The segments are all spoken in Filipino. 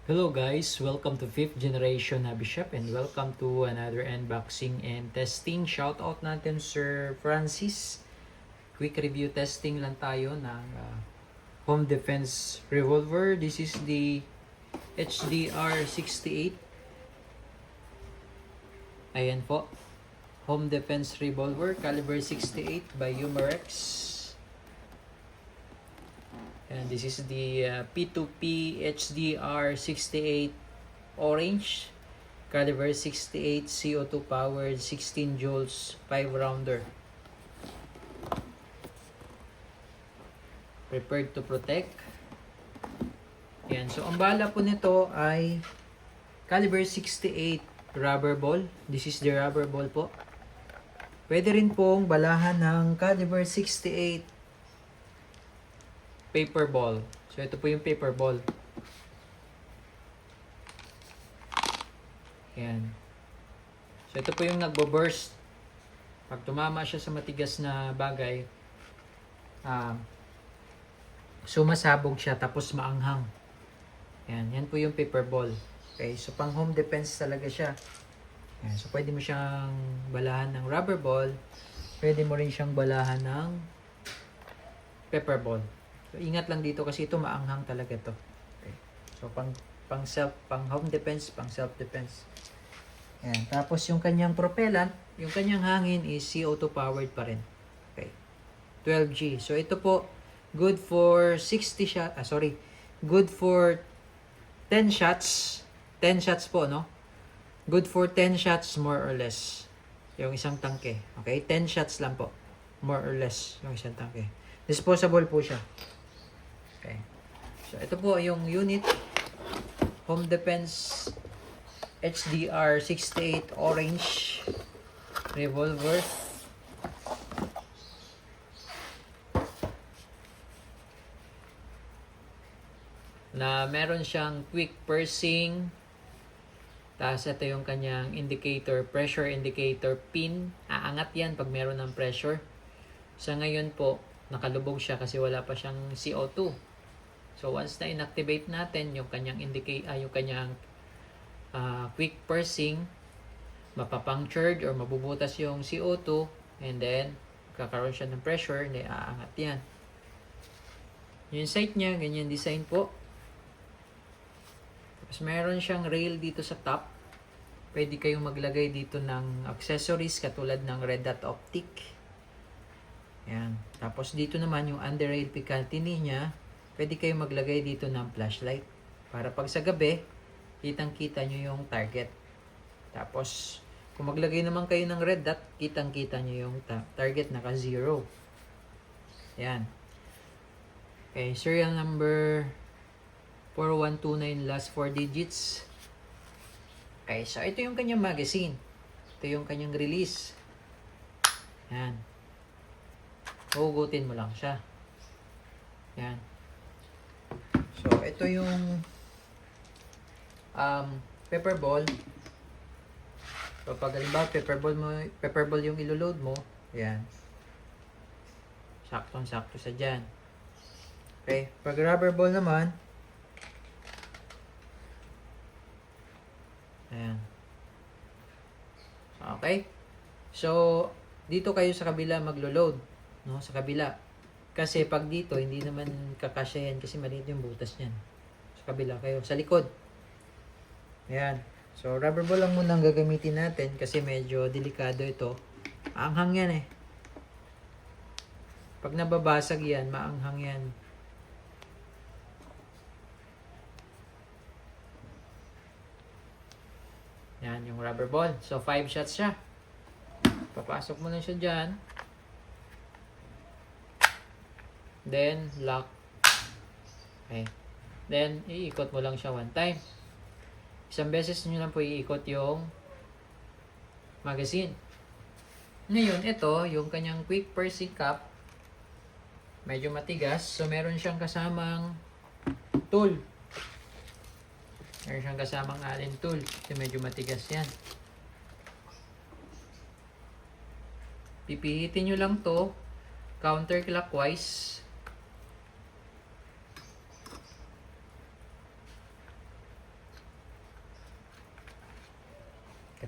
Hello guys, welcome to 5th generation Hobby Shop and welcome to another unboxing and testing. Shoutout natin Sir Francis. Quick review testing lang tayo ng Home Defense Revolver. This is the HDR 68. Ayan po. Home Defense Revolver caliber 68 by Umarex. And this is the P2P HDR 68 orange caliber 68 CO2 powered 16 joules 5 rounder. Prepared to protect. Yan. So ang bala po nito ay caliber 68 rubber ball. This is the rubber ball po. Pwede rin pong balahan ng caliber 68 paper ball. So ito po yung paper ball. Yan. So ito po yung nagbo-burst. Pag tumama siya sa matigas na bagay, sumasabog siya tapos maanghang. Yan. Yan po yung paper ball. Okay. So pang home defense talaga siya. Yan. So pwede mo siyang balahan ng rubber ball. Pwede mo rin siyang balahan ng paper ball. So, ingat lang dito kasi ito maanghang talaga to. Okay. So pang home defense, pang self defense. Yan. Tapos yung kanyang propellant, yung kanyang hangin is CO2 powered pa rin. Okay. 12G. So ito po good for 60 shot, good for 10 shots. 10 shots po, no? Good for 10 shots more or less. Yung isang tangke. Okay? 10 shots lang po. More or less yung isang tangke. Disposable po siya. Okay. So, ito po yung unit. Home Defense HDR 68 orange revolver. Na meron siyang quick pursing. Tapos ito yung kanyang indicator, pressure indicator pin. Aangat yan pag meron ng pressure. Sa ngayon po, nakalubog siya kasi wala pa siyang CO2. So once na inactivate natin yung kanyang quick pursing, mapapunctured or mabubutas yung CO2 and then kakaroon siya ng pressure, hindi aangat yan. Yung sight niya, ganyan design po. Tapos meron siyang rail dito sa top. Pwede kayong maglagay dito ng accessories katulad ng red dot optic. Yan. Tapos dito naman yung underrail Picatinny niya, pwede kayong maglagay dito ng flashlight. Para pag sa gabi, kitang-kita nyo yung target. Tapos, kung maglagay naman kayo ng red dot, kitang-kita nyo yung target naka-0. Yan. Okay, serial number 4129 last 4 digits. Okay, so ito yung kanyang magazine. Ito yung kanyang release. Yan. Hugutin mo lang siya. Yan. So, ito yung paper ball. So, pag halimbawa paper ball yung iloload mo, yan. Saktong-sakto sa dyan. Okay. Pag rubber ball naman, ayan. Okay. So, dito kayo sa kabila maglo-load. No? Sa kabila. Kasi pag dito, hindi naman kakasya yan kasi maliit yung butas niyan. Sa kabila kayo. Sa likod. Ayan. So, rubber ball lang muna ang gagamitin natin kasi medyo delikado ito. Maanghang yan eh. Pag nababasag yan, maanghang yan. Yan yung rubber ball. So, 5 shots siya. Papasok mo na siya dyan. Then, lock. Okay. Then, iikot mo lang siya one time. Isang beses nyo lang po iikot yung magazine. Ngayon, ito, yung kanyang quick pursing cap, medyo matigas. So, meron siyang kasamang tool. Meron siyang kasamang allen tool. Kasi medyo matigas yan. Pipihitin nyo lang to counterclockwise.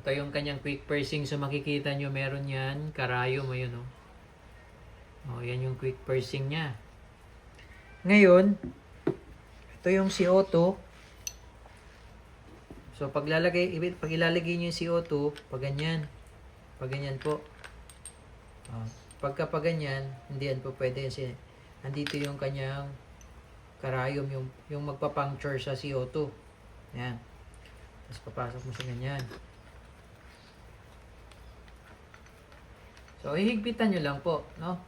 Ito yung kanyang quick pursing. So, makikita nyo meron yan. Karayom, ayun, oh. Oh, yan yung quick pursing niya. Ngayon, ito yung CO2. So, pag ilalagay nyo yung CO2, pag ganyan. Pag ganyan po. Pagka pag ganyan, hindi yan po pwede kasi andito yung kanyang karayom, yung magpa-puncture sa CO2. Yan. Tapos papasok mo sa ganyan. So, ihigpitan nyo lang po, no?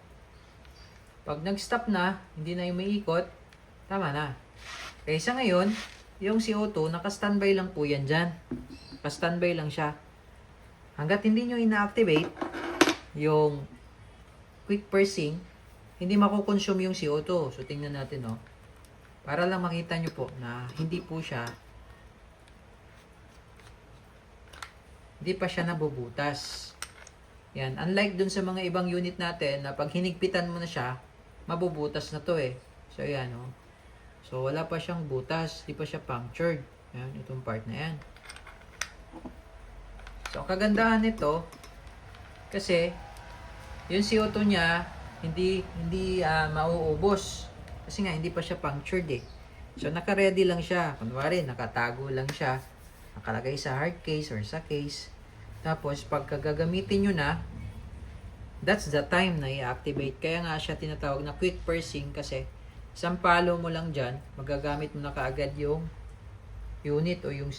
Pag nag-stop na, hindi na yung umiikot, tama na. Kaysa ngayon, yung CO2, naka-standby lang po yan dyan. Naka-standby lang siya. Hanggat hindi nyo ina-activate yung quick pursing, hindi makukonsume yung CO2. So, tingnan natin, no? Para lang makita nyo po na hindi pa siya nabubutas. Yan. Unlike dun sa mga ibang unit natin na pag hinigpitan mo na siya, mabubutas na to eh. So, yan, no? So, wala pa siyang butas. Di pa siya punctured. Yan, itong part na yan. So, ang kagandahan nito, kasi, yung CO2 niya, hindi mauubos. Kasi nga, hindi pa siya punctured eh. So, naka-ready lang siya. Kunwari, nakatago lang siya. Nakalagay sa hard case or sa case. Tapos, pagka gagamitin nyo na, that's the time na i-activate. Kaya nga siya tinatawag na quick pursing kasi isang palo mo lang dyan, magagamit mo na kaagad yung unit o yung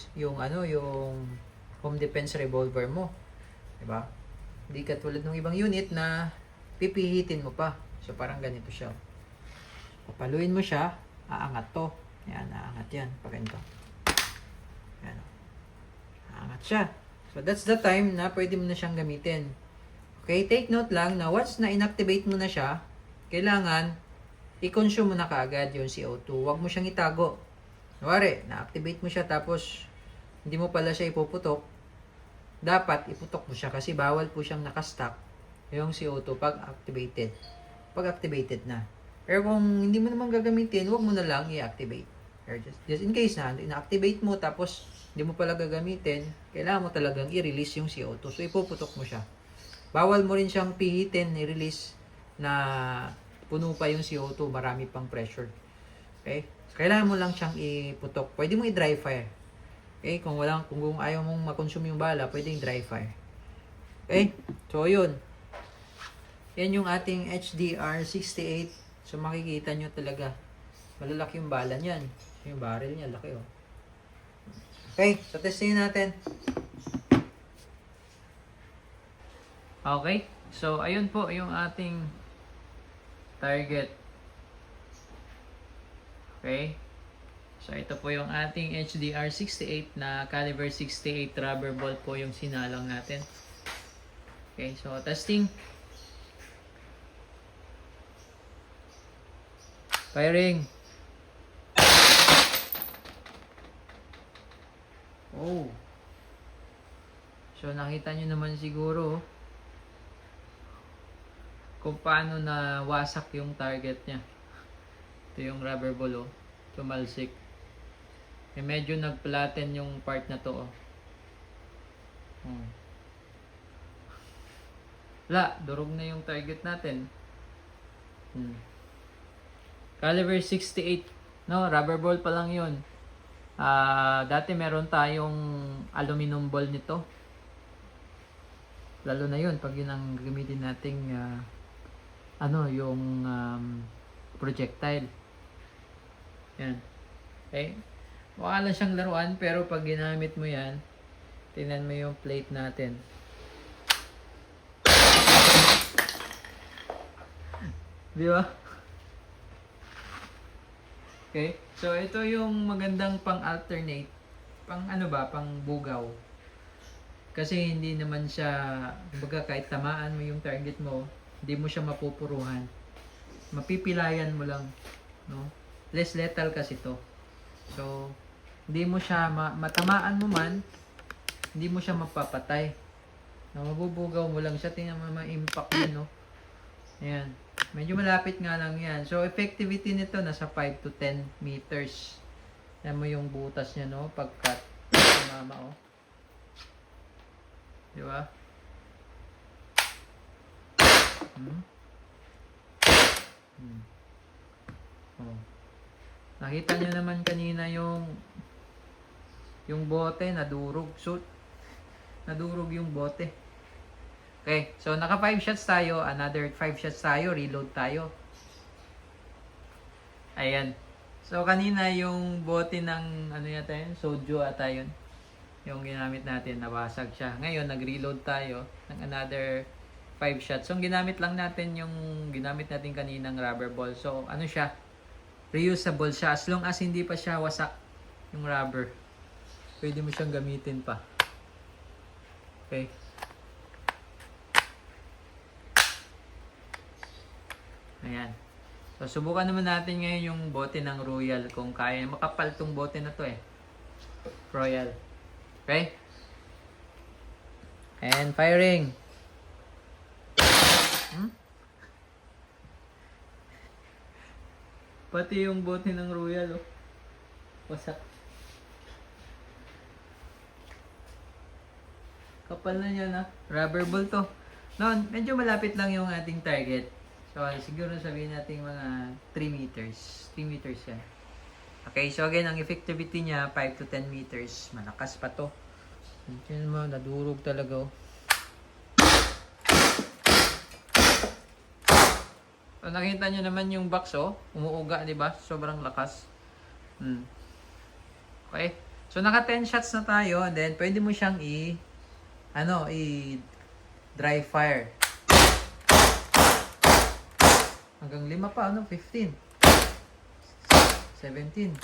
home defense revolver mo. Diba? Hindi katulad ng ibang unit na pipihitin mo pa. So, parang ganito siya. Papaluin mo siya, aangat to. Yan, aangat yan. Pag ganito. Yan. Aangat siya. So, that's the time na pwede mo na siyang gamitin. Okay, take note lang na once na inactivate mo na siya, kailangan i-consume mo na kaagad yung CO2. Huwag mo siyang itago. Nawari, na-activate mo siya tapos hindi mo pala siya ipuputok. Dapat iputok mo siya kasi bawal po siyang nakastock yung CO2 pag activated. Pag activated na. Pero kung hindi mo naman gagamitin, huwag mo na lang i-activate. Just in case na ina-activate mo tapos hindi mo pala gagamitin, kailangan mo talagang i-release yung CO2. So, ipuputok mo siya. Bawal mo rin siyang pihitin, i-release na puno pa yung CO2, marami pang pressure. Okay? So, kailangan mo lang siyang iputok. Pwede mo i-dry fire. Okay? Kung ayaw mong makonsume yung bala, pwede i-dry fire. Okay? So, yun. Yan yung ating HDR 68. So, makikita nyo talaga. Malalaki yung bala niyan. Yung barrel niya, laki oh. Okay? So, testingin natin. Okay, so ayun po yung ating target. Okay, so ito po yung ating HDR 68 na caliber 68 rubber ball po yung sinalang natin. Okay, so testing. Firing. Oh. So nakita nyo naman siguro kung paano na wasak yung target niya. Ito yung rubber ball, oh. Tumalsik. Eh, medyo nag-flatten yung part na to, oh. Durog na yung target natin. Caliber 68. No, rubber ball pa lang yun. Dati meron tayong aluminum ball nito. Lalo na yun, pag yun ang gamitin nating yung projectile. Yan. Okay? Mukha lang siyang laruan, pero pag ginamit mo yan, tingnan mo yung plate natin. Di ba? Okay? So, ito yung magandang pang-alternate. Pang bugaw. Kasi hindi naman siya, kumbaga kahit tamaan mo yung target mo, hindi mo siya mapupuruhan. Mapipilayan mo lang, no? Less lethal kasi to. So, hindi mo siya matamaan mo man, hindi mo siya mapapatay. No, mabubugaw mo lang siya, tingnan mo ma-impact niya, no? Ayan. Medyo malapit nga lang yan. So, effectivity nito nasa 5 to 10 meters. Ayan mo yung butas niya, no? Pag-cut. Mama, oh. Di ba? Hmm? Hmm. Oh. Nakita nyo naman kanina yung bote nadurog. So, nadurog yung bote. Okay, so naka 5 shots tayo, another 5 shots tayo, reload tayo. Ayan. So kanina yung bote ng ano yata yun, soju ata yun. Yung ginamit natin, nabasag siya. Ngayon, nag-reload tayo ng another 5 shots. So ginamit lang natin yung ginamit natin kaninang rubber ball. So ano siya? Reusable siya as long as hindi pa siya wasak yung rubber. Pwede mo siyang gamitin pa. Okay. Ayan. So, subukan naman natin ngayon yung bote ng Royal kung kaya. Makapal tong bote na to eh. Royal. Okay? And firing. Hmm? Pati yung bote ng Royal oh. Wasak. Kapal na niya na. Rubber ball to. No, medyo malapit lang yung ating target. So, siguro sabihin natin mga 3 meters. 3 meters yan. Okay, so again, ang effectivity niya, 5 to 10 meters. Malakas pa to. Tignan mo, nadurog talaga oh. So, nakita nyo naman yung box oh. Umuuga, di ba? Sobrang lakas. Okay. So, naka 10 shots na tayo. And then, pwede mo siyang dry fire. Hanggang 5 pa, 15, 17,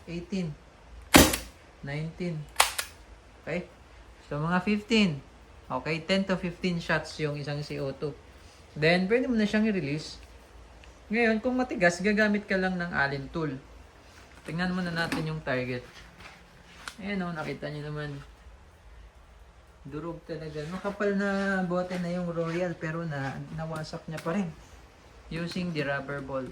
18, 19. Okay? So, mga 15. Okay, 10 to 15 shots yung isang CO2. Then, pwede mo na siyang i-release. Ngayon, kung matigas, gagamit ka lang ng Allen tool. Tingnan muna natin yung target. Ayan o, nakita nyo naman. Durog talaga. Makapal na bote na yung Royal, pero nawasak niya pa rin. Using the rubber ball.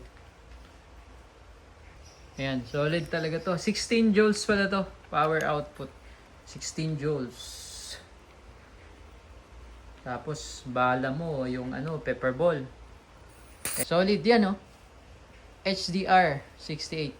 Ayan, solid talaga to. 16 joules pala to. Power output. 16 joules. Tapos, bala mo yung pepper ball. Okay. Solid yan, HDR 68.